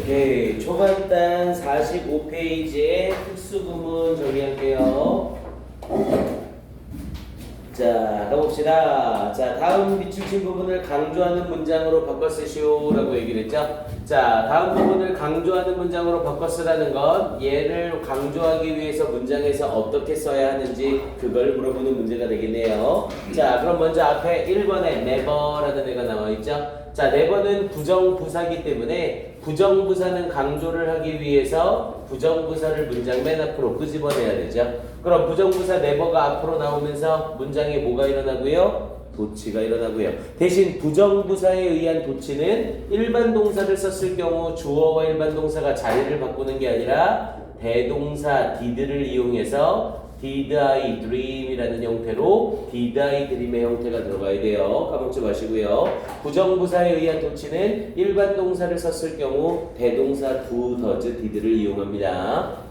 오케이. 초간단 45페이지의 특수구문 정리할게요. 자, 가봅시다. 자, 다음 밑줄친 부분을 강조하는 문장으로 바꿔 쓰시오라고 얘기를 했죠. 자, 다음 부분을 강조하는 문장으로 바꿔 쓰라는 건 얘를 강조하기 위해서 문장에서 어떻게 써야 하는지 그걸 물어보는 문제가 되겠네요. 자, 그럼 먼저 앞에 1번에 never라는 애가 나와 있죠. 자, never는 부정부사기 때문에 부정부사는 강조를 하기 위해서 부정부사를 문장 맨 앞으로 끄집어내야 되죠. 그럼 부정부사 never가 앞으로 나오면서 문장에 뭐가 일어나고요? 도치가 일어나고요. 대신 부정부사에 의한 도치는 일반 동사를 썼을 경우 주어와 일반 동사가 자리를 바꾸는 게 아니라 대동사 did를 이용해서 did I dream이라는 형태로 did I dream의 형태가 들어가야 돼요. 까먹지 마시고요. 부정부사에 의한 도치는 일반 동사를 썼을 경우 대동사 do, does, did를 이용합니다.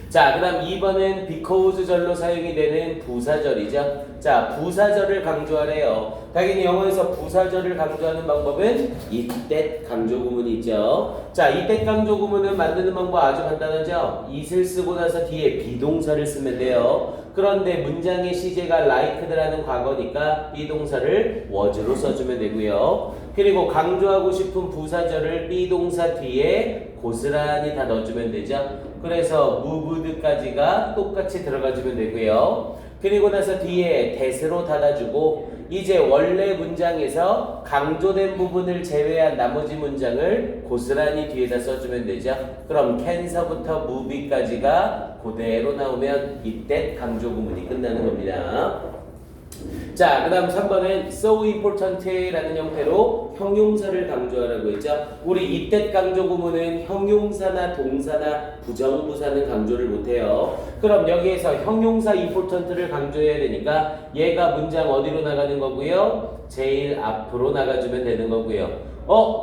자, 그 다음 2번은 because 절로 사용이 되는 부사절이죠. 자, 부사절을 강조하래요. 당연히 영어에서 부사절을 강조하는 방법은 이때 강조 구문이 있죠. 자, 이때 강조 구문을 만드는 방법 아주 간단하죠. it을 쓰고 나서 뒤에 비동사를 쓰면 돼요. 그런데 문장의 시제가 like드라는 과거니까 비동사를 was로 써주면 되고요. 그리고 강조하고 싶은 부사절을 비동사 뒤에 고스란히 다 넣어주면 되죠. 그래서 moved까지가 똑같이 들어가주면 되고요. 그리고 나서 뒤에 that으로 닫아주고 이제 원래 문장에서 강조된 부분을 제외한 나머지 문장을 고스란히 뒤에다 써주면 되죠. 그럼 can서부터 move까지가 그대로 나오면 이때 강조 구문이 끝나는 겁니다. 자, 그 다음 3번은 so important라는 형태로 형용사를 강조하라고 했죠. 우리 이때 강조 구문은 형용사나 동사나 부정부사는 강조를 못해요. 그럼 여기에서 형용사 important를 강조해야 되니까 얘가 문장 어디로 나가는 거고요? 제일 앞으로 나가주면 되는 거고요.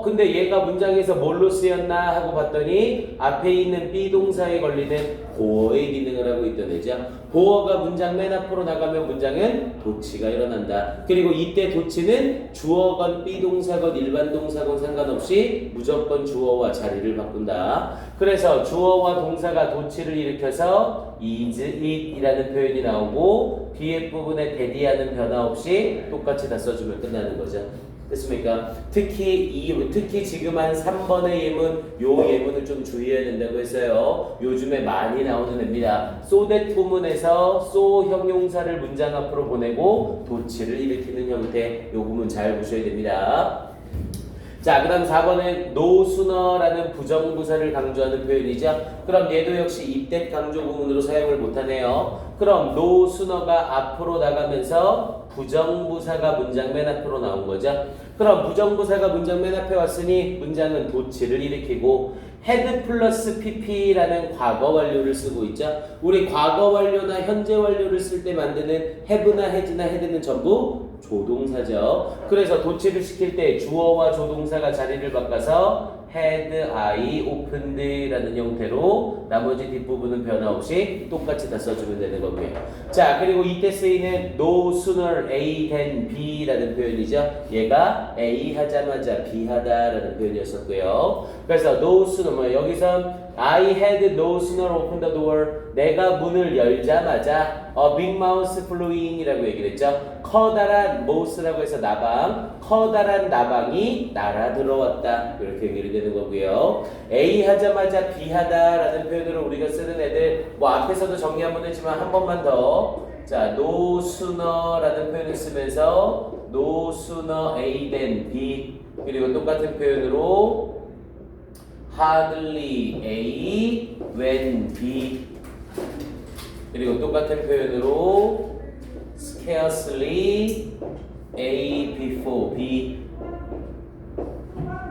근데 얘가 문장에서 뭘로 쓰였나 하고 봤더니 앞에 있는 비동사에 걸리는 보어의 기능을 하고 있던 애죠. 보어가 문장 맨 앞으로 나가면 문장은 도치가 일어난다. 그리고 이때 도치는 주어건 비동사건 일반 동사건 상관없이 무조건 주어와 자리를 바꾼다. 그래서 주어와 동사가 도치를 일으켜서 is, it 이라는 표현이 나오고 뒤에 부분에 대디하는 변화 없이 똑같이 다 써주면 끝나는 거죠. 됐습니까? 특히 지금 한 3번의 예문, 요 예문을 좀 주의해야 된다고 했어요. 요즘에 많이 나오는 애입니다. so that 부문에서 so 형용사를 문장 앞으로 보내고 도치를 일으키는 형태, 요 부분 잘 보셔야 됩니다. 자, 그 다음 4번은 no sooner라는 부정부사를 강조하는 표현이죠. 그럼 얘도 역시 이때 강조 구문으로 사용을 못하네요. 그럼 no sooner가 앞으로 나가면서 부정부사가 문장 맨 앞으로 나온 거죠. 그럼 부정부사가 문장 맨 앞에 왔으니 문장은 도치를 일으키고 had 플러스 pp라는 과거 완료를 쓰고 있죠. 우리 과거 완료나 현재 완료를 쓸 때 만드는 have나 has나 had는 전부 조동사죠. 그래서 도치를 시킬 때 주어와 조동사가 자리를 바꿔서 had I opened 라는 형태로 나머지 뒷부분은 변화 없이 똑같이 다 써주면 되는 거고요. 자, 그리고 이때 쓰이는 no sooner A than B 라는 표현이죠. 얘가 A 하자마자 B 하다라는 표현이었었고요. 그래서 no sooner, 여기선 I had no sooner opened the door. 내가 문을 열자마자 a big mouse flew in 이라고 얘기를 했죠. 커다란 mouse라고 해서 나방, 커다란 나방이 날아 들어왔다. 이렇게 얘기를 되는 거고요. A 하자마자 B 하다라는 표현으로 우리가 쓰는 애들 뭐 앞에서도 정리 한번 했지만 한 번만 더. 자, no sooner라는 표현을 쓰면서 no sooner A than B 그리고 똑같은 표현으로 hardly A when B 그리고 똑같은 표현으로 scarcely A before B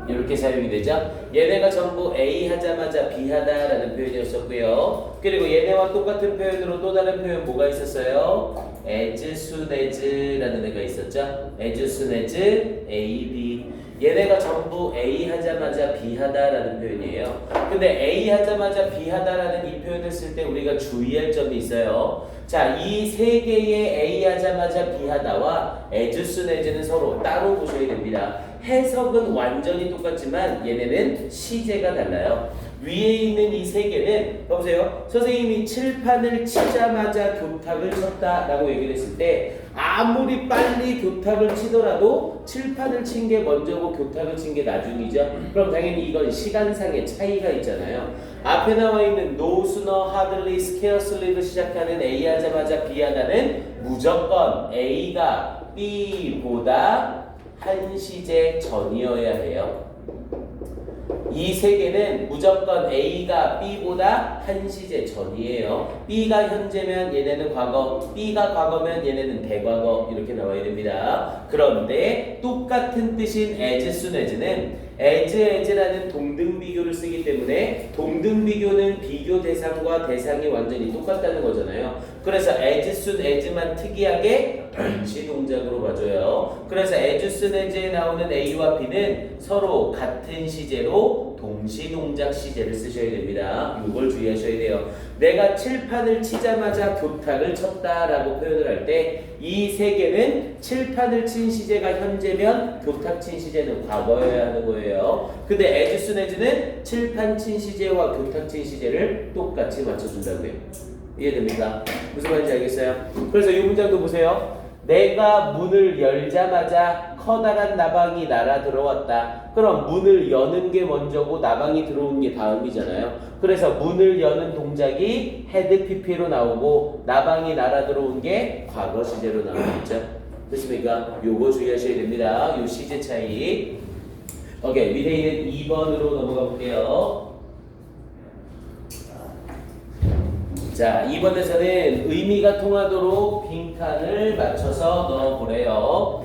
이렇게 사용이 되죠. 얘네가 전부 A 하자마자 B 하다라는 표현이었었고요. 그리고 얘네와 똑같은 표현으로 또 다른 표현 뭐가 있었어요? as soon as라는 애가 있었죠. as soon as A, B 얘네가 전부 A 하자마자 B 하다라는 표현이에요. 근데 A 하자마자 B 하다라는 이 표현을 쓸 때 우리가 주의할 점이 있어요. 자, 이 세 개의 A 하자마자 B 하다와 as soon as는 서로 따로 보셔야 됩니다. 해석은 완전히 똑같지만 얘네는 시제가 달라요. 위에 있는 이 세 개는 보세요. 선생님이 칠판을 치자마자 교탁을 쳤다라고 얘기를 했을 때 아무리 빨리 교탁을 치더라도 칠판을 친 게 먼저고 교탁을 친 게 나중이죠. 그럼 당연히 이건 시간상의 차이가 있잖아요. 앞에 나와 있는 no sooner, hardly, scarcely로 시작하는 A 하자마자 B 하다는 무조건 A가 B보다 한 시제 전이어야 해요. 이 세 개는 무조건 A가 B보다 한 시제 전이에요. B가 현재면 얘네는 과거, B가 과거면 얘네는 대과거 이렇게 나와야 됩니다. 그런데 똑같은 뜻인 as soon as는 as라는 동등비교를 쓰기 때문에 동등비교는 비교 대상과 대상이 완전히 똑같다는 거잖아요. 그래서 as soon as만 특이하게 동시 동작으로 봐줘요. 그래서 as soon as에 나오는 A와 B는 서로 같은 시제로 동시 동작 시제를 쓰셔야 됩니다. 이걸 주의하셔야 돼요. 내가 칠판을 치자마자 교탁을 쳤다라고 표현을 할 때 이 세 개는 칠판을 친 시제가 현재면 교탁 친 시제는 과거여야 하는 거예요. 근데 as soon as는 칠판 친 시제와 교탁 친 시제를 똑같이 맞춰준다고요. 이해됩니까? 무슨 말인지 알겠어요? 그래서 이 문장도 보세요. 내가 문을 열자마자 커다란 나방이 날아 들어왔다. 그럼 문을 여는 게 먼저고 나방이 들어오는 게 다음이잖아요. 그래서 문을 여는 동작이 had pp로 나오고 나방이 날아 들어온 게 과거 시제로 나오겠죠. 됐습니까? 요거 주의하셔야 됩니다. 요 시제 차이. 오케이, 밑에 있는 2번으로 넘어가 볼게요. 자, 2번에서는 의미가 통하도록 빈칸을 맞춰서 넣어보래요.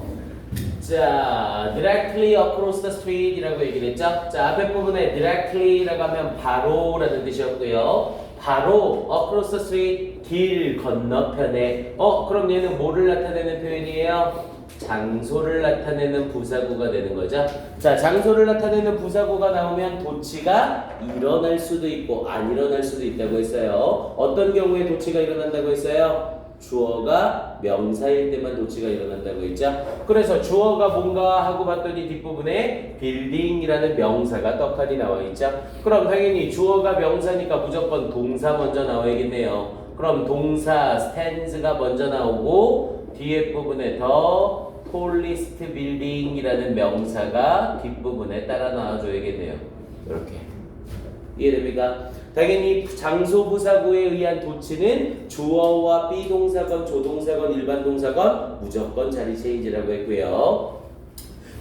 자, directly across the street 이라고 얘기를 했죠. 자, 앞에 부분에 directly라고 하면 바로라는 뜻이었고요. 바로 across the street, 길 건너편에. 그럼 얘는 뭐를 나타내는 표현이에요? 장소를 나타내는 부사구가 되는 거죠. 자, 장소를 나타내는 부사구가 나오면 도치가 일어날 수도 있고 안 일어날 수도 있다고 했어요. 어떤 경우에 도치가 일어난다고 했어요? 주어가 명사일 때만 도치가 일어난다고 했죠. 그래서 주어가 뭔가 하고 봤더니 뒷부분에 building이라는 명사가 떡하니 나와 있죠. 그럼 당연히 주어가 명사니까 무조건 동사 먼저 나와야겠네요. 그럼 동사 stands가 먼저 나오고 뒤에 부분에 더 tallest building이라는 명사가 뒷부분에 따라 나와줘야겠네요. 이렇게 이해됩니까? 당연히 장소 부사구에 의한 도치는 주어와 비동사건, 조동사건, 일반 동사건 무조건 자리 체인지라고 했고요.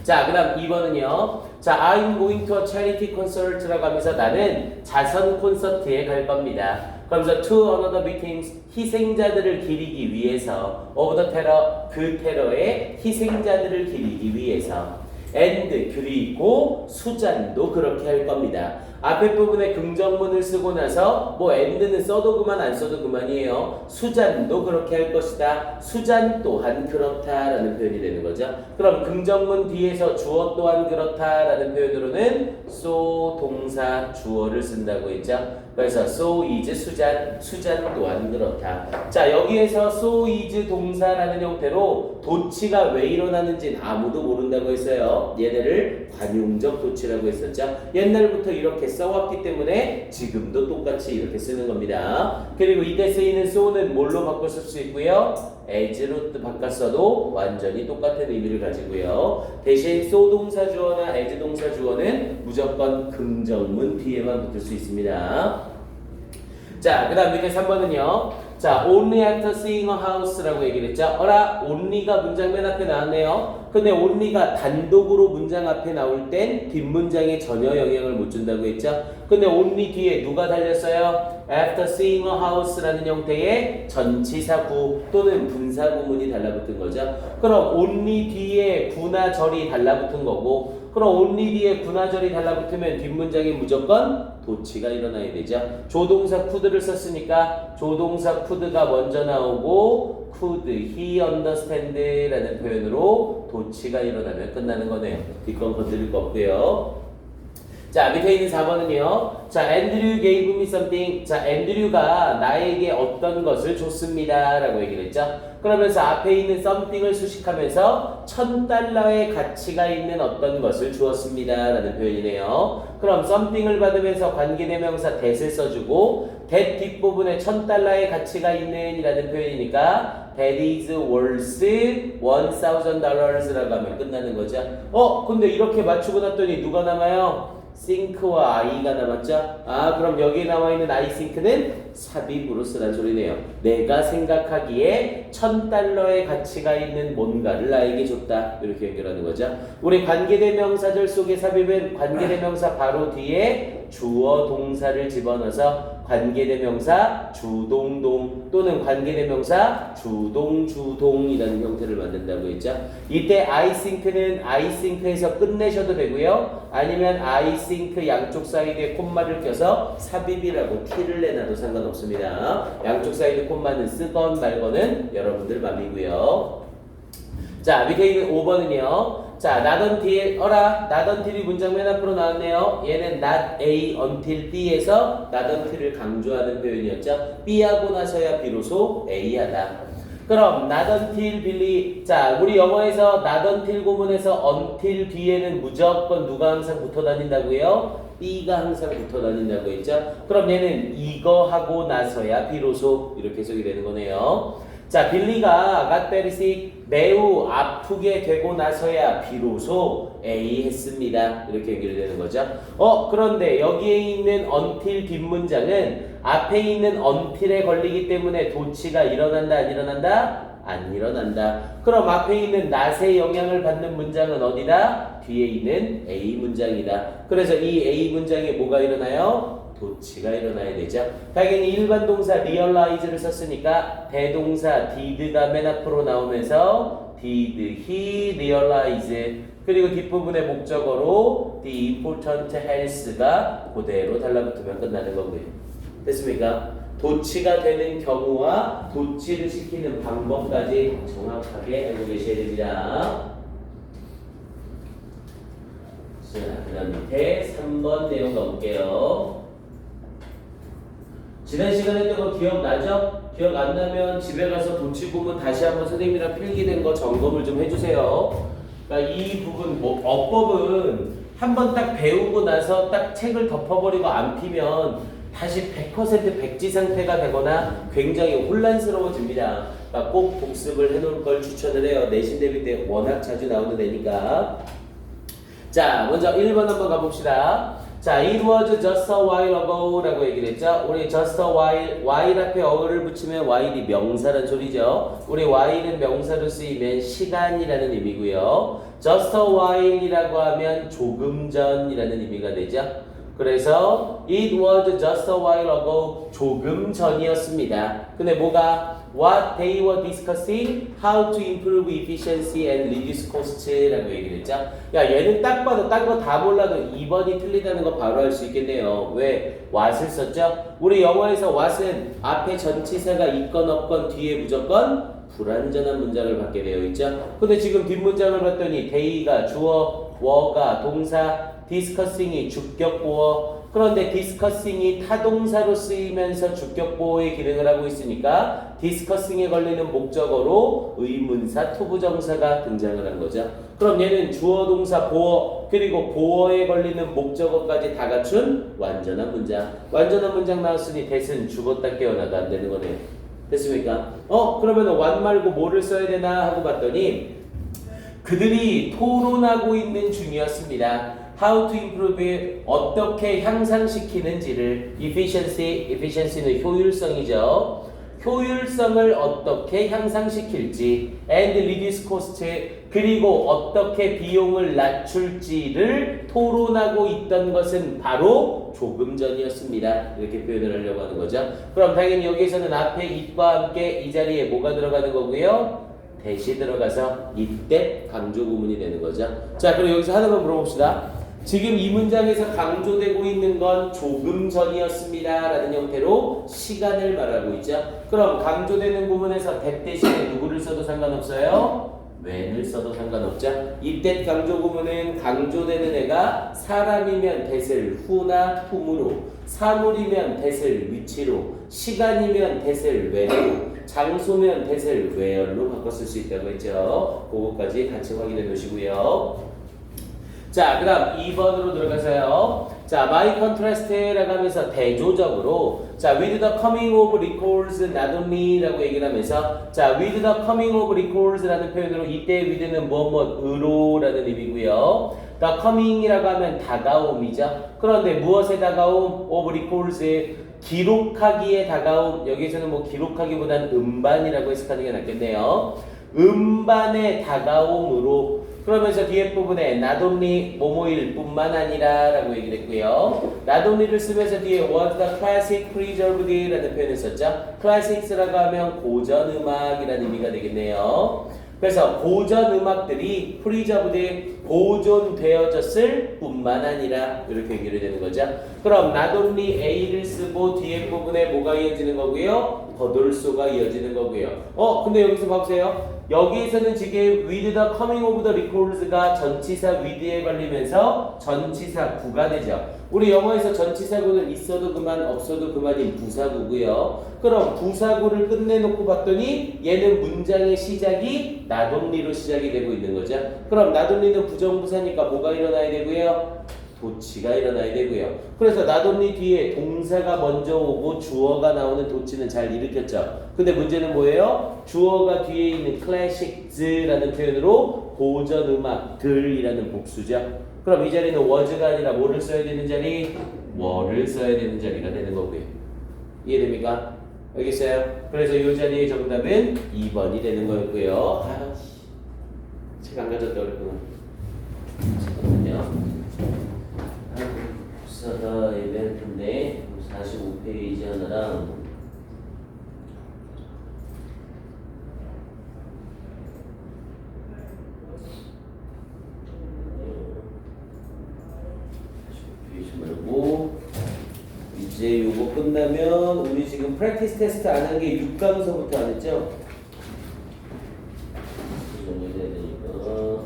자, 그 다음 2번은요. 자, I'm going to a charity concert라고 하면서 나는 자선 콘서트에 갈 겁니다. 그러면서 to another victims, 희생자들을 기리기 위해서 of the terror, 그 테러의 희생자들을 기리기 위해서 and 그리고 수잔도 그렇게 할 겁니다. 앞에 부분에 긍정문을 쓰고 나서 뭐 and는 써도 그만 안 써도 그만이에요. 수잔도 그렇게 할 것이다. 수잔 또한 그렇다라는 표현이 되는 거죠. 그럼 긍정문 뒤에서 주어 또한 그렇다라는 표현으로는 so 동사 주어를 쓴다고 했죠. 그래서 so is 수잔, 수잔 또한 그렇다. 자, 여기에서 so is 동사라는 형태로 도치가 왜 일어나는지는 아무도 모른다고 했어요. 얘네를 관용적 도치라고 했었죠. 옛날부터 이렇게 써왔기 때문에 지금도 똑같이 이렇게 쓰는 겁니다. 그리고 이때 쓰이는 so는 뭘로 바꿔 쓸 수 있고요? as로 바꿨어도 완전히 똑같은 의미를 가지고요. 대신 so 동사 주어나 as 동사 주어는 무조건 긍정문 뒤에만 붙을 수 있습니다. 자, 그 다음 밑에 3번은요. 자, only after seeing a house라고 얘기를 했죠. only가 문장 맨 앞에 나왔네요. 근데 only가 단독으로 문장 앞에 나올 땐 뒷문장에 전혀 영향을 못 준다고 했죠. 근데 only 뒤에 누가 달렸어요? after seeing a house라는 형태의 전치사 구 또는 분사 구문이 달라붙은 거죠. 그럼 only 뒤에 구나 절이 달라붙은 거고, 그럼 only 뒤에 구나 절이 달라붙으면 뒷문장에 무조건 도치가 일어나야 되죠. 조동사 could를 썼으니까 조동사 could가 먼저 나오고 could he understand라는 표현으로 도치가 일어나면 끝나는 거네요. 뒷건 건드릴 거 없고요. 자, 밑에 있는 4번은요. 자, Andrew gave me something. 자, 앤드류가 나에게 어떤 것을 줬습니다. 라고 얘기를 했죠. 그러면서 앞에 있는 something을 수식하면서 $1,000의 가치가 있는 어떤 것을 주었습니다. 라는 표현이네요. 그럼 something을 받으면서 관계대명사 that을 써주고 that 뒷부분에 $1,000의 가치가 있는 이라는 표현이니까 that is worth $1,000라고 하면 끝나는 거죠. 근데 이렇게 맞추고 났더니 누가 남아요? think와 I가 남았죠? 그럼 여기에 나와있는 I think는 삽입으로 쓰란 소리네요. 내가 생각하기에 $1,000의 가치가 있는 뭔가를 나에게 줬다. 이렇게 연결하는 거죠. 우리 관계대명사절 속의 삽입은 관계대명사 바로 뒤에 주어 동사를 집어넣어서 관계대명사 주동동 또는 관계대명사 주동주동이라는 형태를 만든다고 했죠. 이때 I think는 I think에서 끝내셔도 되고요. 아니면 I think 양쪽 사이드에 콤마를 껴서 삽입이라고 T를 내놔도 상관없습니다. 양쪽 사이드 콤마는 쓰건 말건은 여러분들 맘이고요. 자, 밑에 있는 5번은요. 자, not until, not until이 문장 맨 앞으로 나왔네요. 얘는 not A until B에서 not until을 강조하는 표현이었죠. B하고 나서야 비로소 A 하다. 그럼 not until Billy. 자, 우리 영어에서 not until 구문에서 until 뒤에는 무조건 누가 항상 붙어 다닌다고요? B가 항상 붙어 다닌다고 했죠. 그럼 얘는 이거 하고 나서야 비로소 이렇게 해석이 되는 거네요. 자, 빌리가 got very sick, 매우 아프게 되고 나서야 비로소 A 했습니다. 이렇게 연결되는 거죠. 그런데 여기에 있는 until 뒷문장은 앞에 있는 until에 걸리기 때문에 도치가 일어난다, 안 일어난다? 안 일어난다. 그럼 앞에 있는 not의 영향을 받는 문장은 어디다? 뒤에 있는 A 문장이다. 그래서 이 A 문장에 뭐가 일어나요? 도치가 일어나야 되죠. 당연히 일반 동사 realize를 썼으니까 대동사 did가 맨 앞으로 나오면서 did he realize 그리고 뒷부분의 목적어로 the important health가 그대로 달라붙으면 끝나는 거고요. 됐습니까? 도치가 되는 경우와 도치를 시키는 방법까지 정확하게 알고 계셔야 됩니다. 자, 그 다음 밑에 3번 내용 가볼게요. 지난 시간에 했던 거 기억나죠? 기억 안 나면 집에 가서 도치 부분 다시 한번 선생님이랑 필기된 거 점검을 좀 해주세요. 그러니까 이 부분, 어법은 한번 딱 배우고 나서 딱 책을 덮어버리고 안 피면 다시 100% 백지 상태가 되거나 굉장히 혼란스러워집니다. 그러니까 꼭 복습을 해놓을 걸 추천을 해요. 내신 대비 때 워낙 자주 나오는 애니까. 자, 먼저 1번 한번 가봅시다. 자, it was just a while ago 라고 얘기를 했죠. 우리 just a while 앞에 어를 붙이면 while이 명사란 소리죠. 우리 while은 명사로 쓰이면 시간이라는 의미고요. just a while이라고 하면 조금 전이라는 의미가 되죠. 그래서 it was just a while ago 조금 전이었습니다. 근데 뭐가 what they were discussing how to improve efficiency and reduce cost라고 얘기를 했죠. 야, 얘는 딱 봐도 딴 거 다 몰라도 2번이 틀리다는 거 바로 알 수 있겠네요. 왜? what을 썼죠? 우리 영어에서 what은 앞에 전치사가 있건 없건 뒤에 무조건 불완전한 문장을 받게 되어 있죠. 근데 지금 뒷문장을 봤더니 they가 주어, were가 동사, discussing이 주격보어. 그런데 discussing이 타동사로 쓰이면서 주격보어의 기능을 하고 있으니까 discussing에 걸리는 목적어로 의문사 투부정사가 등장을 한 거죠. 그럼 얘는 주어, 동사, 보어 그리고 보어에 걸리는 목적어까지 다 갖춘 완전한 문장. 완전한 문장 나왔으니 that은 죽었다 깨어나도 안 되는 거네요. 됐습니까? 그러면 what 말고 뭐를 써야 되나 하고 봤더니 그들이 토론하고 있는 중이었습니다. How to improve 어떻게 향상시키는지를 efficiency는 효율성이죠. 효율성을 어떻게 향상시킬지 and reduce cost 그리고 어떻게 비용을 낮출지를 토론하고 있던 것은 바로 조금 전이었습니다. 이렇게 표현을 하려고 하는 거죠. 그럼 당연히 여기에서는 앞에 it과 함께 이 자리에 뭐가 들어가는 거고요? that이 들어가서 이때 강조 구문이 되는 거죠. 자, 그럼 여기서 하나만 물어봅시다. 지금 이 문장에서 강조되고 있는 건 조금 전이었습니다 라는 형태로 시간을 말하고 있죠. 그럼 강조되는 부분에서 that 대신에 누구를 써도 상관없어요? when을 써도 상관없죠. 이때 강조 구문은 강조되는 애가 사람이면 that을 who나 whom으로, 사물이면 that을 which로, 시간이면 that을 when으로, 장소면 that을 where로 바꿔 쓸 수 있다고 했죠. 그거까지 같이 확인해 놓으시고요. 자, 그 다음 2번으로 들어가서요. 자, by contrast라고 하면서 대조적으로 자, with the coming of recalls not only 라고 얘기를 하면서 자, with the coming of recalls 라는 표현으로 이때 with는 뭐뭐으로 라는 의미고요. the coming이라고 하면 다가옴이죠. 그런데 무엇의 다가옴? of recalls의 기록하기에 다가옴. 여기서는 뭐 기록하기보다는 음반이라고 해석하는 게 낫겠네요. 음반의 다가옴으로 그러면서 뒤에 부분에 not only 뭐뭐일 뿐만 아니라 라고 얘기를 했고요. not only를 쓰면서 뒤에 was the classic preserved 라는 표현을 썼죠. classics라고 하면 고전 음악이라는 의미가 되겠네요. 그래서 고전 음악들이 preserved 보존되어졌을 뿐만 아니라 이렇게 얘기를 되는 거죠. 그럼 not only A를 쓰고 뒤에 부분에 뭐가 이어지는 거고요? 버돌소가 이어지는 거고요. 근데 여기서 봐보세요. 여기에서는 지금 with the coming of the recalls가 전치사 with에 걸리면서 전치사 구가 되죠. 우리 영어에서 전치사구는 있어도 그만 없어도 그만인 부사구고요. 그럼 부사구를 끝내놓고 봤더니 얘는 문장의 시작이 not only로 시작이 되고 있는 거죠. 그럼 not only는 부정부사니까 뭐가 일어나야 되고요? 도치가 일어나야 되고요. 그래서 not only 뒤에 동사가 먼저 오고 주어가 나오는 도치는 잘 일으켰죠. 근데 문제는 뭐예요? 주어가 뒤에 있는 classics라는 표현으로 고전 음악들이라는 복수죠. 그럼 이 자리는 was가 아니라 뭐를 써야 되는 자리? were를 써야 되는 자리가 되는 거고요. 이해됩니까? 알겠어요? 그래서 이 자리의 정답은 2번이 되는 거였고요. 책 안 가졌다 그랬구나. 잠깐만요. 부사다 이벤트인데 45페이지 하나랑 말고 이제 요거 끝나면 우리 지금 프랙티스 테스트 안 한 게 6강서부터 안 했죠? 정리해야 되니까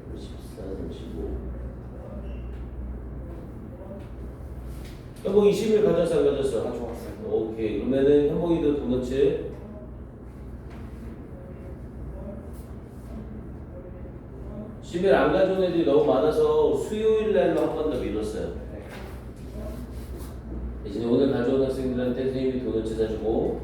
34, 35 현봉 20일 가졌어 안 가졌어? 가져왔어요. 오케이. 그러면은 현봉이도 도너츠 집에 안 가져온 애들이 너무 많아서 수요일 날로 한 번 더 미뤘어요. 대신에 오늘 가져온 학생들한테 선생님이 도너츠 사주고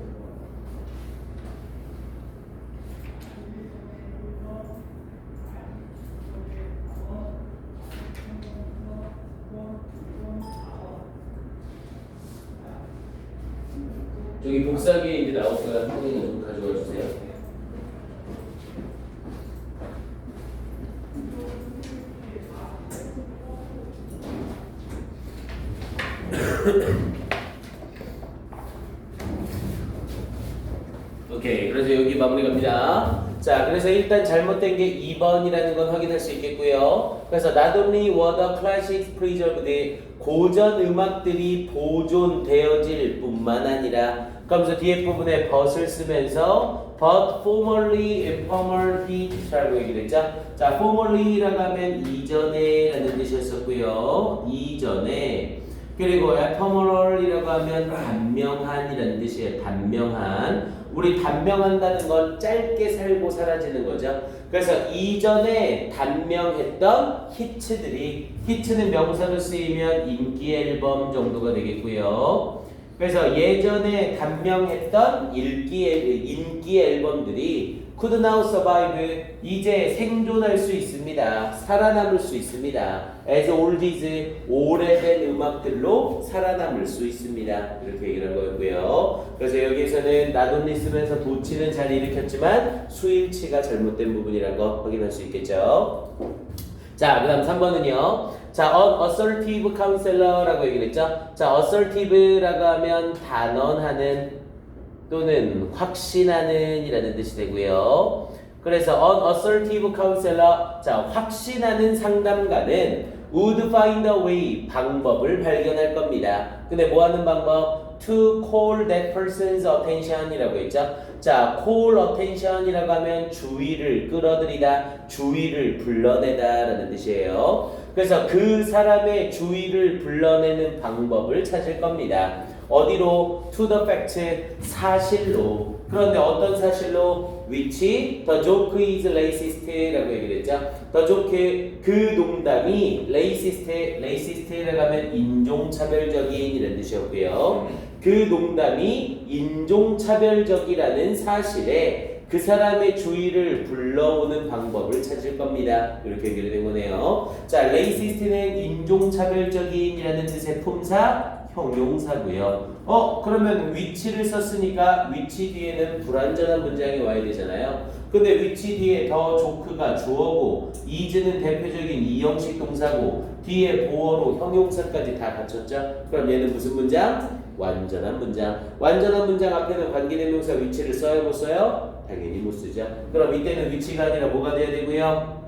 저기 복사기에 이제 나올 거야. 선생님 좀 가져와 주세요. 오케이. 그래서 여기 마무리 갑니다. 자, 그래서 일단 잘못된 게 2번이라는 건 확인할 수 있겠고요. 그래서 not only were the classics preserved 고전 음악들이 보존되어질 뿐만 아니라 그러면서 뒤에 부분에 but을 쓰면서 but formerly 라고 얘기를 했죠. 자, formerly라고 하면 이전에 라는 뜻이었었고요. 이전에 그리고 ephemeral이라고 하면 단명한이라는 뜻이에요. 단명한. 우리 단명한다는 건 짧게 살고 사라지는 거죠. 그래서 이전에 단명했던 히트는 명사로 쓰이면 인기 앨범 정도가 되겠고요. 그래서 예전에 단명했던 인기 앨범들이 could now survive 이제 생존할 수 있습니다. 살아남을 수 있습니다. as old as 오래된 음악들로 살아남을 수 있습니다. 이렇게 얘기를 한 거였고요. 그래서 여기에서는 not only 쓰면서 도치는 잘 일으켰지만 수일치가 잘못된 부분이라는 거 확인할 수 있겠죠. 자, 그 다음 3번은요. 자, assertive counselor라고 얘기를 했죠. 자, assertive라고 하면 단언하는 또는 확신하는 이라는 뜻이 되고요. 그래서 assertive counselor, 자, 확신하는 상담가는 would find a way 방법을 발견할 겁니다. 근데 뭐 하는 방법? to call that person's attention이라고 했죠. 자, call attention이라고 하면 주의를 끌어들이다, 주의를 불러내다라는 뜻이에요. 그래서 그 사람의 주의를 불러내는 방법을 찾을 겁니다. 어디로? to the fact, 사실로. 그런데 어떤 사실로? which the joke is racist라고 얘기를 했죠. the joke, 그 농담이 racist라고 하면 인종차별적인 이런 뜻이었고요. 그 농담이 인종차별적이라는 사실에 그 사람의 주의를 불러오는 방법을 찾을 겁니다. 이렇게 연결된 거네요. 자, racist는 인종차별적인이라는 뜻의 품사, 형용사고요. 그러면 which를 썼으니까 which 뒤에는 불완전한 문장이 와야 되잖아요. 근데 which 뒤에 더 조크가 주어고 is는 대표적인 이형식 동사고 뒤에 보어로 형용사까지 다 갖췄죠. 그럼 얘는 무슨 문장? 완전한 문장. 완전한 문장 앞에는 관계대명사 which를 써요, 못 써요? 당연히 못 쓰죠. 그럼 이때는 which가 아니라 뭐가 돼야 되고요?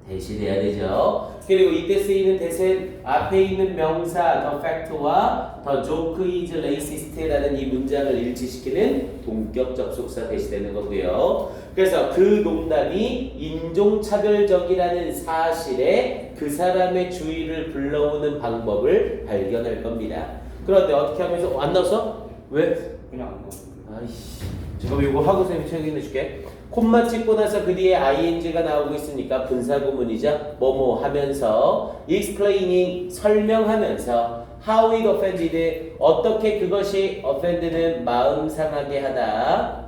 대신해야 되죠. 그리고 이때 쓰이는 대신 앞에 있는 명사 the fact와 the joke is racist라는 이 문장을 일치시키는 동격 접속사 대신되는 거고요. 그래서 그 농담이 인종차별적이라는 사실에 그 사람의 주의를 불러오는 방법을 발견할 겁니다. 그런데 어떻게 하면서 안 나왔어? 왜? 그냥 안 나오는데. 아이씨. 지금 이거 하고 쌤이 확인해 줄게. 콤마 찍고 나서 그 뒤에 ing가 나오고 있으니까 분사구문이죠. 뭐뭐 하면서 explaining 설명하면서 how it offended 어떻게 그것이 offend는 마음 상하게 하다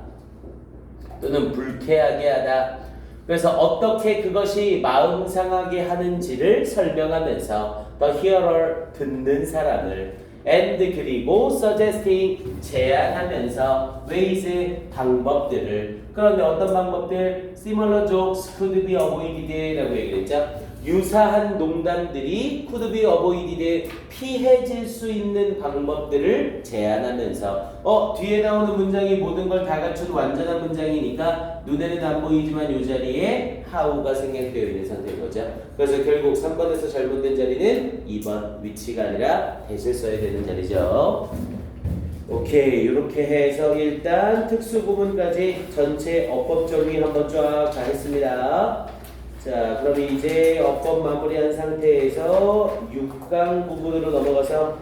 또는 불쾌하게 하다. 그래서 어떻게 그것이 마음 상하게 하는지를 설명하면서 the hearer 듣는 사람을 and 그리고 suggesting 제안하면서 ways 방법들을. 그런데 어떤 방법들? similar jokes could be avoided라고 얘기했죠. 유사한 농담들이 could be avoided 피해질 수 있는 방법들을 제안하면서 뒤에 나오는 문장이 모든 걸 다 갖춘 완전한 문장이니까 눈에는 안 보이지만 이 자리에 how가 생략되어 있는 상태인 거죠. 그래서 결국 3번에서 잘못된 자리는 2번 which가 아니라 대신 써야 되는 자리죠. 오케이, 이렇게 해서 일단 특수 부분까지 전체 어법 정리 한번 쫙 다 했습니다. 자, 그럼 이제 어법 마무리한 상태에서 6강 부분으로 넘어가서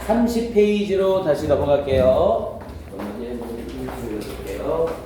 30페이지로 다시 넘어갈게요. 잠깐만요. 볼게요.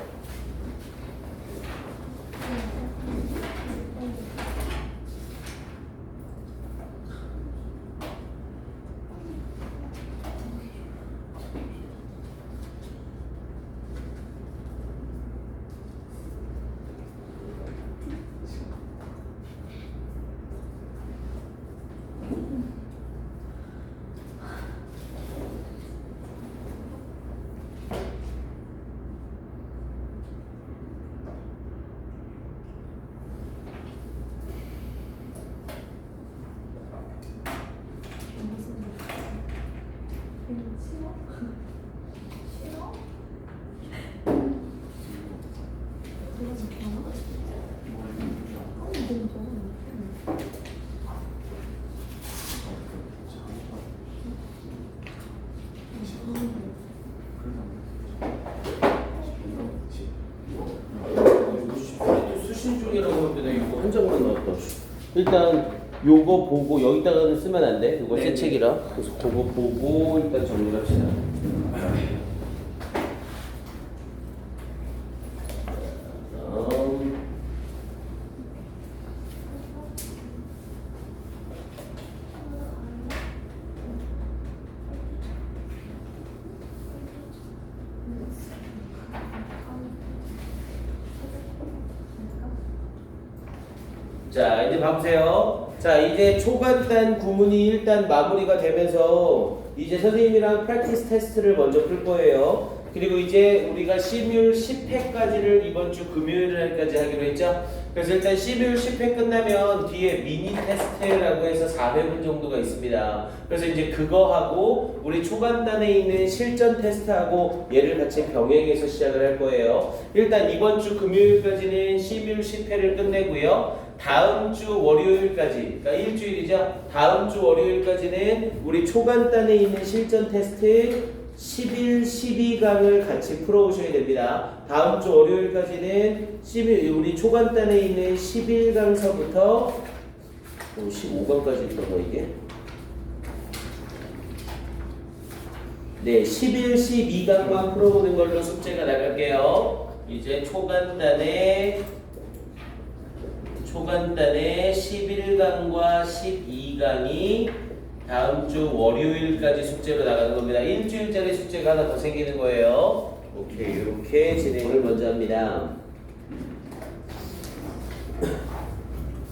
수신 쪽이라고 하는데 이거 한 장만 넣었다. 일단 요거 보고 여기다가는 쓰면 안 돼. 이거 새 책이라. 그래서 그거 보고 일단 정리를 합시다. 자, 이제 봐보세요. 자, 이제 초간단 구문이 일단 마무리가 되면서 이제 선생님이랑 프랙티스 테스트를 먼저 풀 거예요. 그리고 이제 우리가 시뮬 10회까지를 이번 주 금요일까지 하기로 했죠. 그래서 일단 시뮬 10회 끝나면 뒤에 미니 테스트라고 해서 4회분 정도가 있습니다. 그래서 이제 그거 하고 우리 초간단에 있는 실전 테스트하고 얘를 같이 병행해서 시작을 할 거예요. 일단 이번 주 금요일까지는 시뮬 10회를 끝내고요. 다음 주 월요일까지, 그러니까 일주일이죠. 다음 주 월요일까지는 우리 초간단에 있는 실전 테스트 11, 12강을 같이 풀어오셔야 됩니다. 다음 주 월요일까지는 우리 초간단에 있는 11강서부터 15강까지 있던 거 이게? 네, 11, 12강만 풀어보는 걸로 숙제가 나갈게요. 이제 초간단에 11강과 12강이 다음 주 월요일까지 숙제로 나가는 겁니다. 일주일짜리 숙제가 하나 더 생기는 거예요. 오케이, 이렇게 진행을 먼저 합니다.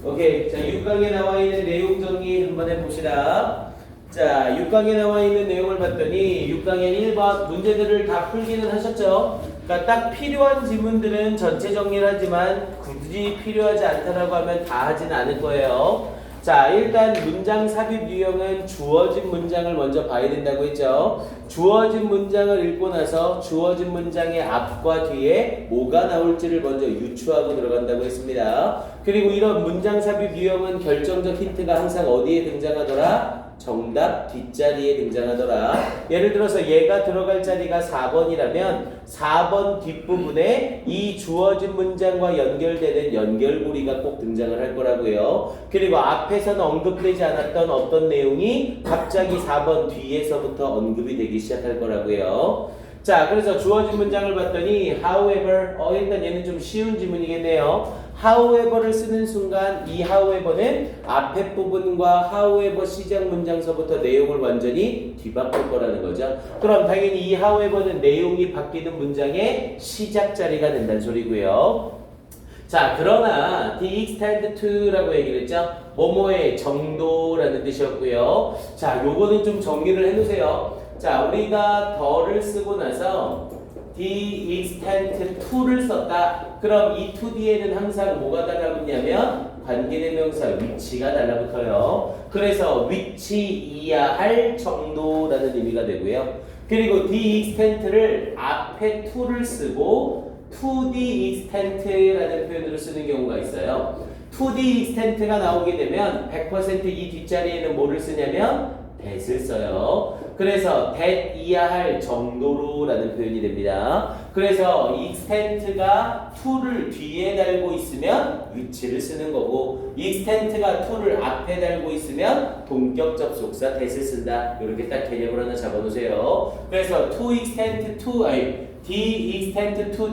오케이, 자 6강에 나와 있는 내용 정리 한번 해봅시다. 자 6강에 나와 있는 내용을 봤더니 6강에 1번 문제들을 다 풀기는 하셨죠? 그러니까 딱 필요한 지문들은 전체 정리를 하지만 굳이 필요하지 않다라고 하면 다 하진 않을 거예요. 자 일단 문장 삽입 유형은 주어진 문장을 먼저 봐야 된다고 했죠. 주어진 문장을 읽고 나서 주어진 문장의 앞과 뒤에 뭐가 나올지를 먼저 유추하고 들어간다고 했습니다. 그리고 이런 문장 삽입 유형은 결정적 힌트가 항상 어디에 등장하더라? 정답 뒷자리에 등장하더라. 예를 들어서 얘가 들어갈 자리가 4번이라면 4번 뒷부분에 이 주어진 문장과 연결되는 연결고리가 꼭 등장을 할 거라고요. 그리고 앞에서는 언급되지 않았던 어떤 내용이 갑자기 4번 뒤에서부터 언급이 되기 시작할 거라고요. 자, 그래서 주어진 문장을 봤더니 however, 일단 얘는 좀 쉬운 지문이겠네요. however를 쓰는 순간 이 however는 앞에 부분과 however 시작 문장서부터 내용을 완전히 뒤바꿀 거라는 거죠. 그럼 당연히 이 however는 내용이 바뀌는 문장의 시작 자리가 된다는 소리고요. 자, 그러나 the extent to라고 얘기를 했죠. 뭐뭐의 정도라는 뜻이었고요. 자, 요거는 좀 정리를 해놓으세요. 자, 우리가 더를 쓰고 나서 the extent to를 썼다. 그럼 이 to 뒤에는 항상 뭐가 달라붙냐면 관계대명사 위치가 달라붙어요. 그래서 위치이야 할 정도라는 의미가 되고요. 그리고 the extent를 앞에 to를 쓰고 to the extent라는 표현으로 쓰는 경우가 있어요. to the extent가 나오게 되면 100% 이 뒷자리에는 뭐를 쓰냐면 that을 써요. 그래서 that이야 할 정도로라는 표현이 됩니다. 그래서 extent가 to를 뒤에 달고 있으면 위치를 쓰는 거고 extent가 to를 앞에 달고 있으면 동격 접속사 that을 쓴다. 이렇게 딱 개념을 하나 잡아놓으세요. 그래서 the extent to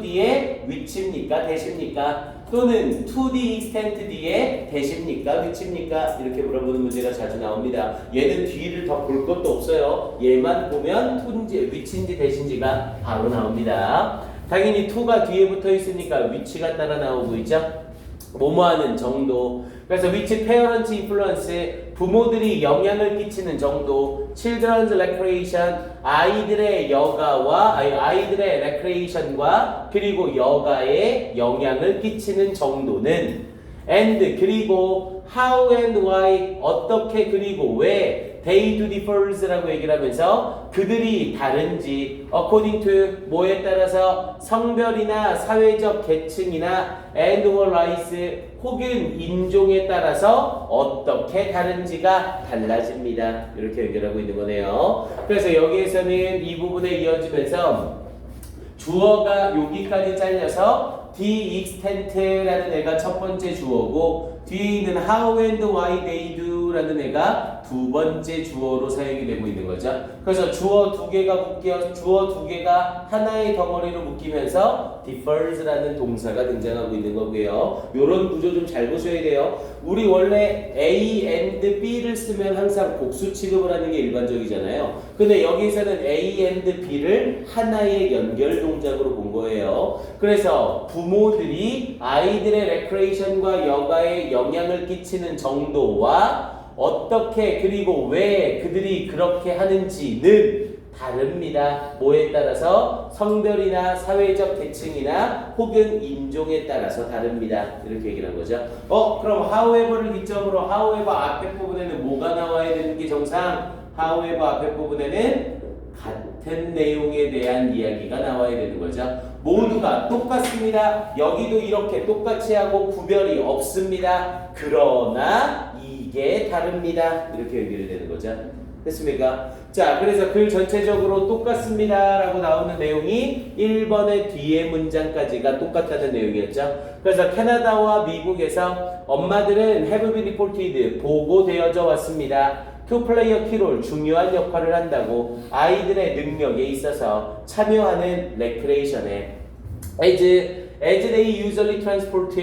뒤에 위치입니까? that입니까? 또는 to the extent 뒤에 that입니까? 위치입니까? 이렇게 물어보는 문제가 자주 나옵니다. 얘는 뒤를 더 볼 것도 없어요. 얘만 보면 to인지 위치인지 that인지가 바로 나옵니다. 당연히 to가 뒤에 붙어 있으니까 위치가 따라 나오고 있죠. 뭐뭐하는 정도. 그래서 which parents influence 부모들이 영향을 끼치는 정도. children's recreation 아이들의 여가와 아이들의 recreation과 그리고 여가에 영향을 끼치는 정도는 and 그리고 how and why 어떻게 그리고 왜 they do differs라고 얘기를 하면서 그들이 다른지 according to 뭐에 따라서 성별이나 사회적 계층이나 and or race 혹은 인종에 따라서 어떻게 다른지가 달라집니다. 이렇게 연결하고 있는 거네요. 그래서 여기에서는 이 부분에 이어지면서 주어가 여기까지 잘려서 the extent라는 애가 첫 번째 주어고 뒤에 있는 how and why they do 라는 애가 두 번째 주어로 사용이 되고 있는 거죠. 그래서 주어 두 개가 주어 두 개가 하나의 덩어리로 묶이면서 differs라는 동사가 등장하고 있는 거고요. 요런 구조 좀 잘 보셔야 돼요. 우리 원래 A and B를 쓰면 항상 복수 취급을 하는 게 일반적이잖아요. 근데 여기서는 A and B를 하나의 연결 동작으로 본 거예요. 그래서 부모들이 아이들의 레크레이션과 여가에 영향을 끼치는 정도와 어떻게 그리고 왜 그들이 그렇게 하는지는 다릅니다. 뭐에 따라서 성별이나 사회적 계층이나 혹은 인종에 따라서 다릅니다. 이렇게 얘기를 한 거죠. 그럼 however를 기점으로 however 앞에 부분에는 뭐가 나와야 되는 게 정상? however 앞에 부분에는 같은 내용에 대한 이야기가 나와야 되는 거죠. 모두가 똑같습니다. 여기도 이렇게 똑같이 하고 구별이 없습니다. 그러나 이게 다릅니다. 이렇게 얘기를 되는 거죠. 됐습니까? 자, 그래서 글 전체적으로 똑같습니다 라고 나오는 내용이 1번의 뒤에 문장까지가 똑같다는 내용이었죠. 그래서 캐나다와 미국에서 엄마들은 have been reported 보고되어져 왔습니다. to play a key role 중요한 역할을 한다고 아이들의 능력에 있어서 참여하는 레크레이션에 as they usually transport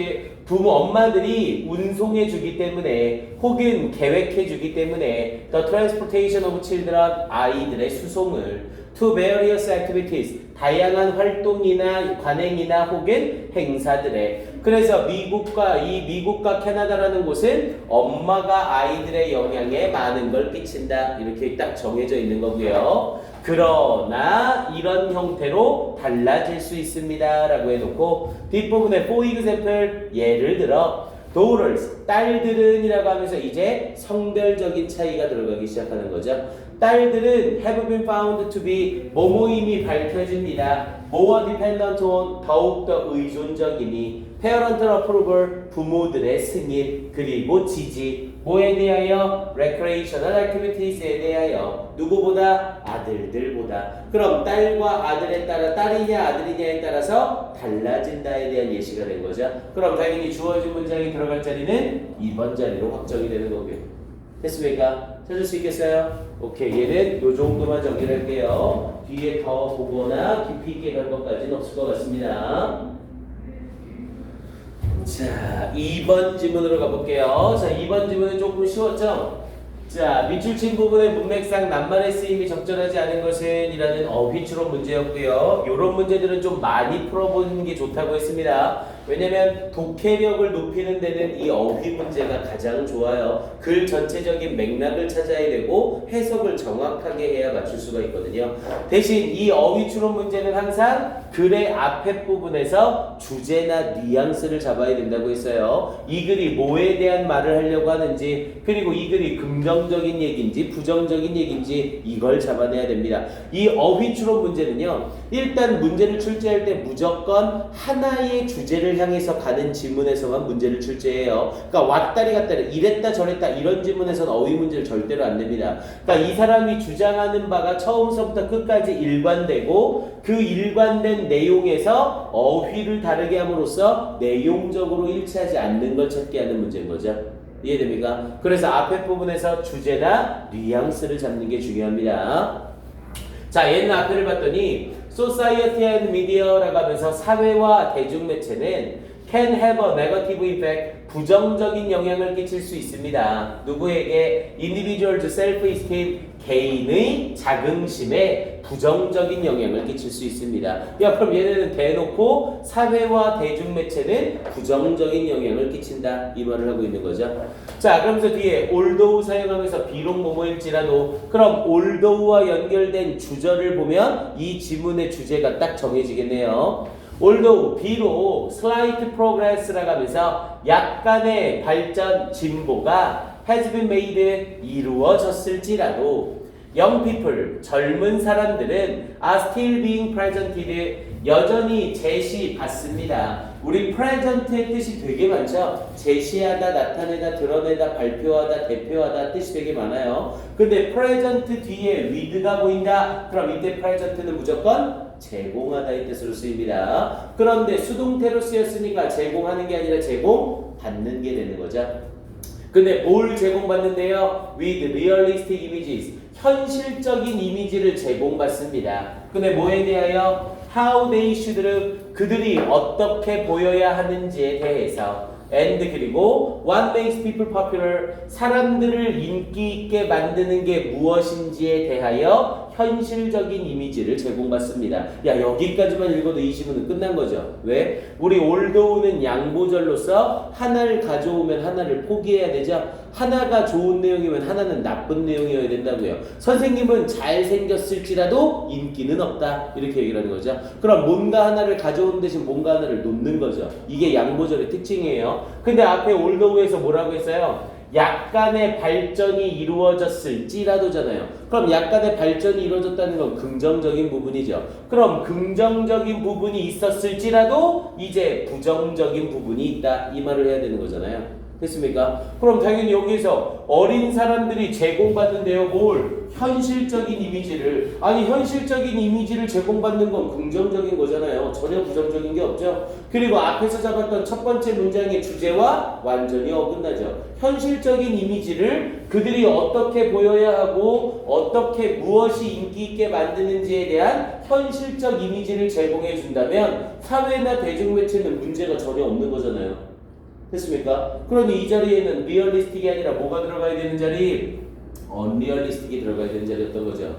부모 엄마들이 운송해 주기 때문에 혹은 계획해 주기 때문에 the transportation of children 아이들의 수송을 to various activities 다양한 활동이나 관행이나 혹은 행사들에 그래서 미국과 캐나다라는 곳은 엄마가 아이들의 영향에 많은 걸 끼친다 이렇게 딱 정해져 있는 거고요. 그러나 이런 형태로 달라질 수 있습니다 라고 해놓고 뒷부분에 for example 예를 들어 daughters 딸들은 이라고 하면서 이제 성별적인 차이가 들어가기 시작하는 거죠. 딸들은 have been found to be 뭐뭐임이 밝혀집니다. more dependent on 더욱더 의존적이니 parental approval 부모들의 승인 그리고 지지 뭐에 대하여 recreational activities에 대하여 누구보다 아들들보다 그럼 딸과 아들에 따라 딸이냐 아들이냐에 따라서 달라진다에 대한 예시가 된 거죠. 그럼 당연히 주어진 문장이 들어갈 자리는 2번 자리로 확정이 되는 거고요. 됐습니까? 찾을 수 있겠어요? 오케이 얘는 요 정도만 정리를 할게요. 뒤에 더 보거나 깊이 있게 갈 것까지는 없을 것 같습니다. 자 2번 지문으로 가볼게요. 자 2번 지문은 조금 쉬웠죠? 자 밑줄친 부분의 문맥상 낱말의 쓰임이 적절하지 않은 것은 이라는 어휘추론 문제였고요. 이런 문제들은 좀 많이 풀어보는 게 좋다고 했습니다. 왜냐면 독해력을 높이는 데는 이 어휘 문제가 가장 좋아요. 글 전체적인 맥락을 찾아야 되고 해석을 정확하게 해야 맞출 수가 있거든요. 대신 이 어휘 추론 문제는 항상 글의 앞에 부분에서 주제나 뉘앙스를 잡아야 된다고 했어요. 이 글이 뭐에 대한 말을 하려고 하는지 그리고 이 글이 긍정적인 얘기인지 부정적인 얘기인지 이걸 잡아내야 됩니다. 이 어휘 추론 문제는요. 일단 문제를 출제할 때 무조건 하나의 주제를 향해서 가는 지문에서만 문제를 출제해요. 그러니까 왔다리 갔다리 이랬다 저랬다 이런 지문에서는 어휘 문제를 절대로 안 냅니다. 그러니까 이 사람이 주장하는 바가 처음서부터 끝까지 일관되고 그 일관된 내용에서 어휘를 다르게 함으로써 내용적으로 일치하지 않는 걸 찾게 하는 문제인 거죠. 이해됩니까? 그래서 앞에 부분에서 주제나 뉘앙스를 잡는 게 중요합니다. 자, 얘는 앞에를 봤더니 Society and Media라고 하면서 사회와 대중매체는 can have a negative effect 부정적인 영향을 끼칠 수 있습니다. 누구에게? Individual's self-esteem 개인의 자긍심에 부정적인 영향을 끼칠 수 있습니다. 야 그럼 얘네는 대놓고 사회와 대중매체는 부정적인 영향을 끼친다 이 말을 하고 있는 거죠. 자 그러면서 뒤에 although 사용하면서 비록 뭐뭐일지라도 그럼 although와 연결된 주절을 보면 이 지문의 주제가 딱 정해지겠네요. although 비록 slight progress라고 하면서 약간의 발전 진보가 has been made 이루어졌을지라도 young people 젊은 사람들은 are still being presented 여전히 제시받습니다. 우리 present의 뜻이 되게 많죠. 제시하다, 나타내다, 드러내다, 발표하다, 대표하다 뜻이 되게 많아요. 근데 present 뒤에 with가 보인다. 그럼 이때 present는 무조건 제공하다의 뜻으로 쓰입니다. 그런데 수동태로 쓰였으니까 제공하는 게 아니라 제공받는 게 되는 거죠. 근데 뭘 제공받는데요? With realistic images. 현실적인 이미지를 제공받습니다. 근데 뭐에 대하여? How they should look. 그들이 어떻게 보여야 하는지에 대해서. And 그리고 what makes people popular. 사람들을 인기 있게 만드는 게 무엇인지에 대하여 현실적인 이미지를 제공받습니다. 야 여기까지만 읽어도 이 지문은 끝난 거죠. 왜? 우리 올드오는 양보절로서 하나를 가져오면 하나를 포기해야 되죠. 하나가 좋은 내용이면 하나는 나쁜 내용이어야 된다고요. 선생님은 잘생겼을지라도 인기는 없다 이렇게 얘기를 하는 거죠. 그럼 뭔가 하나를 가져오는 대신 뭔가 하나를 놓는 거죠. 이게 양보절의 특징이에요. 근데 앞에 올드오에서 뭐라고 했어요? 약간의 발전이 이루어졌을지라도잖아요. 그럼 약간의 발전이 이루어졌다는 건 긍정적인 부분이죠. 그럼 긍정적인 부분이 있었을지라도 이제 부정적인 부분이 있다 이 말을 해야 되는 거잖아요. 됐습니까? 그럼 당연히 여기에서 어린 사람들이 제공받는데요. 뭘? 현실적인 이미지를. 아니 현실적인 이미지를 제공받는 건 긍정적인 거잖아요. 전혀 부정적인 게 없죠. 그리고 앞에서 잡았던 첫 번째 문장의 주제와 완전히 어긋나죠. 현실적인 이미지를 그들이 어떻게 보여야 하고 어떻게 무엇이 인기 있게 만드는지에 대한 현실적 이미지를 제공해 준다면 사회나 대중매체는 문제가 전혀 없는 거잖아요. 됐습니까? 그러니 이 자리에는 리얼리스틱이 아니라 뭐가 들어가야 되는 자리? 언리얼리스틱이 들어가야 되는 자리였던 거죠.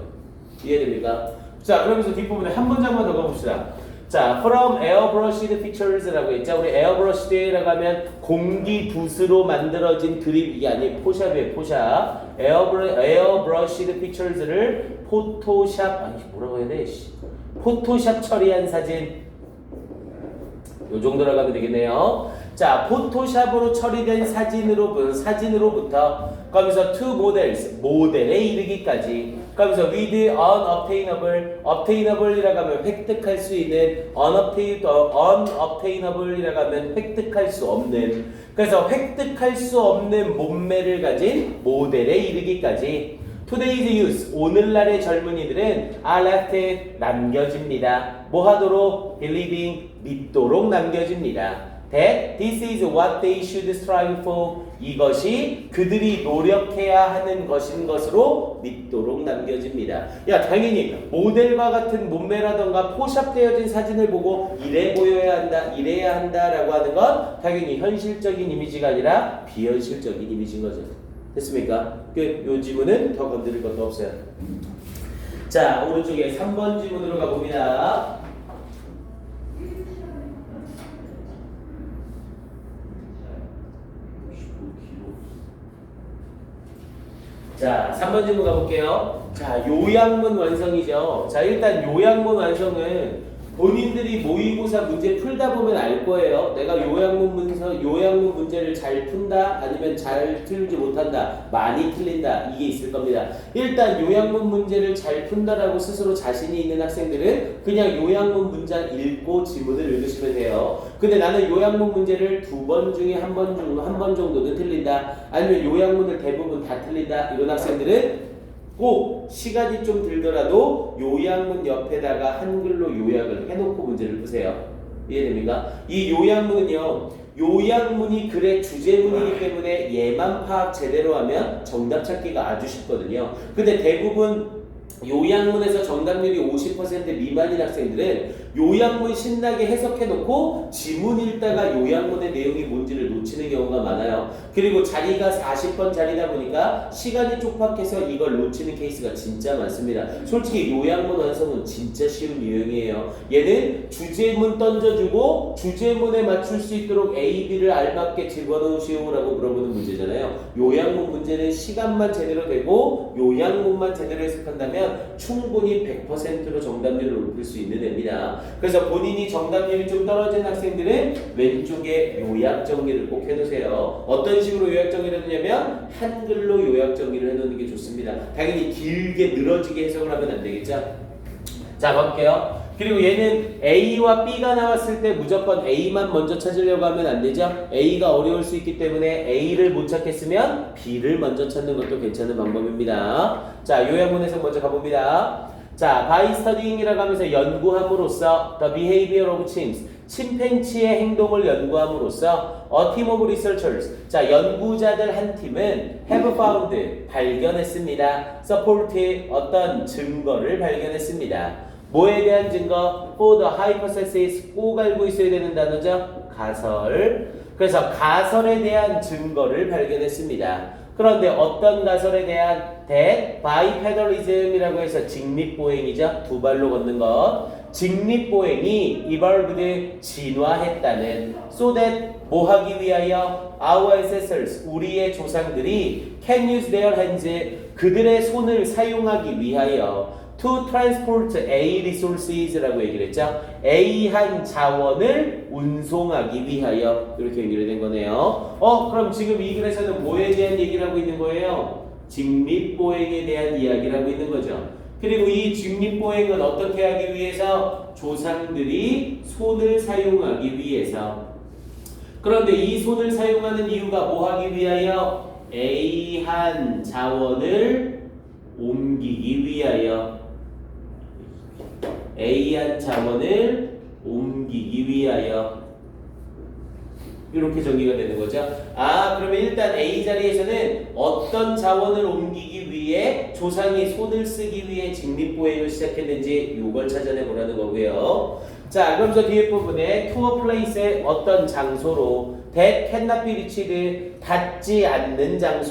이해됩니까? 자, 그러면서 뒷부분에 한 문장만 더 가봅시다. 자, from airbrushed pictures라고 했죠. 우리 airbrushed라고 하면 공기 붓으로 만들어진 그림, 이게 아니 포샵이에요. 포샵. airbrushed pictures를 포토샵, 아니 뭐라고 해야 돼? 포토샵 처리한 사진. 요 정도라고 하면 되겠네요. 자, 포토샵으로 처리된 사진으로부터 그러면서 to models, 모델에 이르기까지 그러면서 with unobtainable이라고 하면 획득할 수 있는 unobtainable이라고 하면 획득할 수 없는 그래서 획득할 수 없는 몸매를 가진 모델에 이르기까지 Today's youth, 오늘날의 젊은이들은 are left 남겨집니다. 뭐 하도록? believing, 믿도록 남겨집니다. That this is what they should strive for. 이것이 그들이 노력해야 하는 것인 것으로 믿도록 남겨집니다. 야, 당연히 모델과 같은 몸매라던가 포샵되어진 사진을 보고 이래 보여야 한다, 이래야 한다라고 하는 건 당연히 현실적인 이미지가 아니라 비현실적인 이미지인 거죠. 됐습니까? 요 지문은 더 건드릴 것도 없어요. 자, 오른쪽에 3번 지문으로 가봅니다. 자, 3번 질문 가볼게요. 자, 요약문 완성이죠. 자, 일단 요약문 완성은 본인들이 모의고사 문제 풀다 보면 알 거예요. 내가 요약문 문제를 잘 푼다, 아니면 잘 틀지 못한다, 많이 틀린다, 이게 있을 겁니다. 일단 요약문 문제를 잘 푼다라고 스스로 자신이 있는 학생들은 그냥 요약문 문장 읽고 지문을 읽으시면 돼요. 근데 나는 요약문 문제를 2번 중에 한 번 정도는 틀린다, 아니면 요약문을 대부분 다 틀린다, 이런 학생들은 꼭 시간이 좀 들더라도 요약문 옆에다가 한글로 요약을 해놓고 문제를 푸세요. 이해됩니까? 이 요약문은요, 요약문이 글의 주제문이기 때문에 얘만 파악 제대로 하면 정답 찾기가 아주 쉽거든요. 근데 대부분 요약문에서 정답률이 50% 미만인 학생들은 요약문 신나게 해석해놓고 지문 읽다가 요약문의 내용이 뭔지를 놓치는 경우가 많아요. 그리고 자리가 40번 자리다 보니까 시간이 촉박해서 이걸 놓치는 케이스가 진짜 많습니다. 솔직히 요약문 완성은 진짜 쉬운 유형이에요. 얘는 주제문 던져주고 주제문에 맞출 수 있도록 A, B를 알맞게 집어넣으시오라고 물어보는 문제잖아요. 요약문 문제는 시간만 제대로 되고 요약문만 제대로 해석한다면 충분히 100%로 정답률을 높일 수 있는 애입니다. 그래서 본인이 정답률이 좀 떨어진 학생들은 왼쪽에 요약 정리를 꼭 해놓으세요. 어떤 식으로 요약 정리를 해놓냐면 한글로 요약 정리를 해놓는 게 좋습니다. 당연히 길게 늘어지게 해석을 하면 안 되겠죠? 자, 볼게요. 그리고 얘는 A와 B가 나왔을 때 무조건 A만 먼저 찾으려고 하면 안 되죠? A가 어려울 수 있기 때문에 A를 못 찾겠으면 B를 먼저 찾는 것도 괜찮은 방법입니다. 자, 요약문에서 먼저 가봅니다. 자, by studying이라고 하면서 연구함으로써 the behavior of chimps, 침팬치의 행동을 연구함으로써 a team of researchers, 자, 연구자들 한 팀은 have found, 발견했습니다. support, 어떤 증거를 발견했습니다. 뭐에 대한 증거? for the hypothesis, 꼭 알고 있어야 되는 단어죠? 가설. 그래서 가설에 대한 증거를 발견했습니다. 그런데 어떤 가설에 대한 that bipedalism이라고 해서 직립보행이죠. 두 발로 걷는 것. 직립보행이 evolved, 진화했다는 so that 뭐 하기 위하여 our ancestors, 우리의 조상들이 can use their hands, 그들의 손을 사용하기 위하여 to transport A resources라고 얘기를 했죠. A 한 자원을 운송하기 위하여 이렇게 연결된 거네요. 그럼 지금 이 글에서는 뭐에 대한 얘기를 하고 있는 거예요? 직립보행에 대한 이야기를 하고 있는 거죠. 그리고 이 직립보행은 어떻게 하기 위해서? 조상들이 손을 사용하기 위해서. 그런데 이 손을 사용하는 이유가 뭐 하기 위하여? A 한 자원을 옮기기 위하여. A 한 자원을 옮기기 위하여. 이렇게 정리가 되는 거죠. 그러면 일단 A 자리에서는 어떤 자원을 옮기기 위해 조상이 손을 쓰기 위해 직립보행을 시작했는지 이걸 찾아내 보라는 거고요. 자, 그러면서 뒤에 부분에 to a place의 어떤 장소로 that cannot be reached 닿지 않는 장소